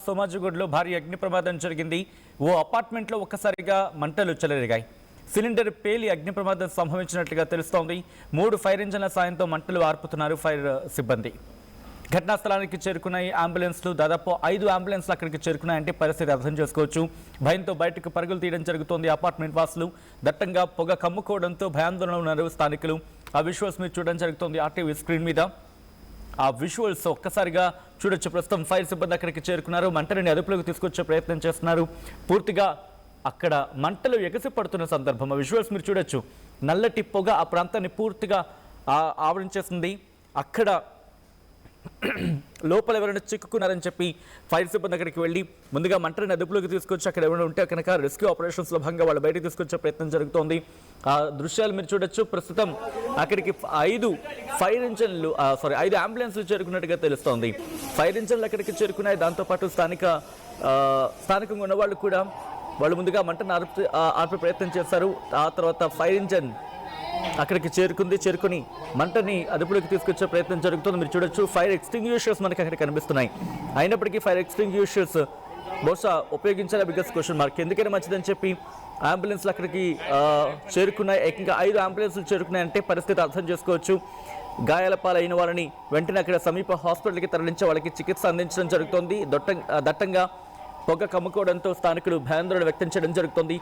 సోమాజిగూడలో భారీ అగ్ని ప్రమాదం జరిగింది. ఓ అపార్ట్మెంట్లో ఒక్కసారిగా మంటలు చెలరేగాయి. సిలిండర్ పేలి అగ్ని ప్రమాదం సంభవించినట్లుగా తెలుస్తోంది. 3 ఫైర్ ఇంజన్ల సాయంతో మంటలు ఆర్పుతున్నారు ఫైర్ సిబ్బంది. ఘటనా స్థలానికి చేరుకున్నాయి అంబులెన్స్లు. దాదాపు 5 అంబులెన్స్లు అక్కడికి చేరుకున్నాయంటే పరిస్థితి అర్థం చేసుకోవచ్చు. భయంతో బయటకు పరుగులు తీయడం జరుగుతోంది. అపార్ట్మెంట్ వాసులు దట్టంగా పొగ కమ్ముకోవడంతో భయాందోళన ఉన్నారు స్థానికులు. ఆ విజువల్స్ మీరు చూడడం జరుగుతోంది ఆర్టీవీ స్క్రీన్ మీద. ఆ విజువల్స్ ఒక్కసారిగా చూడొచ్చు. ప్రస్తుతం ఫైర్ సిబ్బంది అక్కడికి చేరుకున్నారు. మంటలని అదుపులోకి తీసుకొచ్చే ప్రయత్నం చేస్తున్నారు. పూర్తిగా అక్కడ మంటలు ఎగసి పడుతున్న సందర్భం. ఆ విజువల్స్ మీరు చూడొచ్చు. నల్లటి పొగ ఆ ప్రాంతాన్ని పూర్తిగా ఆవరించేస్తుంది. అక్కడ లోపల ఎవరైనా చిక్కుకున్నారని చెప్పి ఫైర్ సిబ్బంది అక్కడికి వెళ్ళి ముందుగా మంటని అదుపులోకి తీసుకొచ్చి అక్కడ ఎవరైనా ఉంటే కనుక రెస్క్యూ ఆపరేషన్స్లో భాగంగా వాళ్ళు బయటకు తీసుకొచ్చే ప్రయత్నం జరుగుతోంది. ఆ దృశ్యాలు మీరు చూడొచ్చు. ప్రస్తుతం అక్కడికి 5 అంబులెన్స్లు చేరుకున్నట్టుగా తెలుస్తోంది. ఫైర్ ఇంజన్లు అక్కడికి చేరుకున్నాయి. దాంతోపాటు స్థానికంగా ఉన్న వాళ్ళు కూడా వాళ్ళు ముందుగా మంటను ఆర్పే ప్రయత్నం చేశారు. ఆ తర్వాత ఫైర్ ఇంజన్ అక్కడికి చేరుకుని మంటని అదుపులోకి తీసుకొచ్చే ప్రయత్నం జరుగుతుంది. మీరు చూడొచ్చు ఫైర్ ఎక్స్టింగ్విషర్స్ మనకి అక్కడ కనిపిస్తున్నాయి. అయినప్పటికీ ఫైర్ ఎక్స్టింగ్విషర్స్ బహుశా ఉపయోగించాలా బిగ్గెస్ట్ క్వశ్చన్ మార్క్. ఎందుకైనా మంచిదని చెప్పి అంబులెన్స్లు అక్కడికి చేరుకున్నాయి. ఏకంగా 5 అంబులెన్స్లు చేరుకున్నాయంటే పరిస్థితి అర్థం చేసుకోవచ్చు. గాయాల పాలైన వాళ్ళని వెంటనే అక్కడ సమీప హాస్పిటల్కి తరలించి వాళ్ళకి చికిత్స అందించడం జరుగుతోంది. దట్టంగా పొగ కమ్ముకోవడంతో స్థానికులు భయాందోళన వ్యక్తం చేయడం జరుగుతోంది.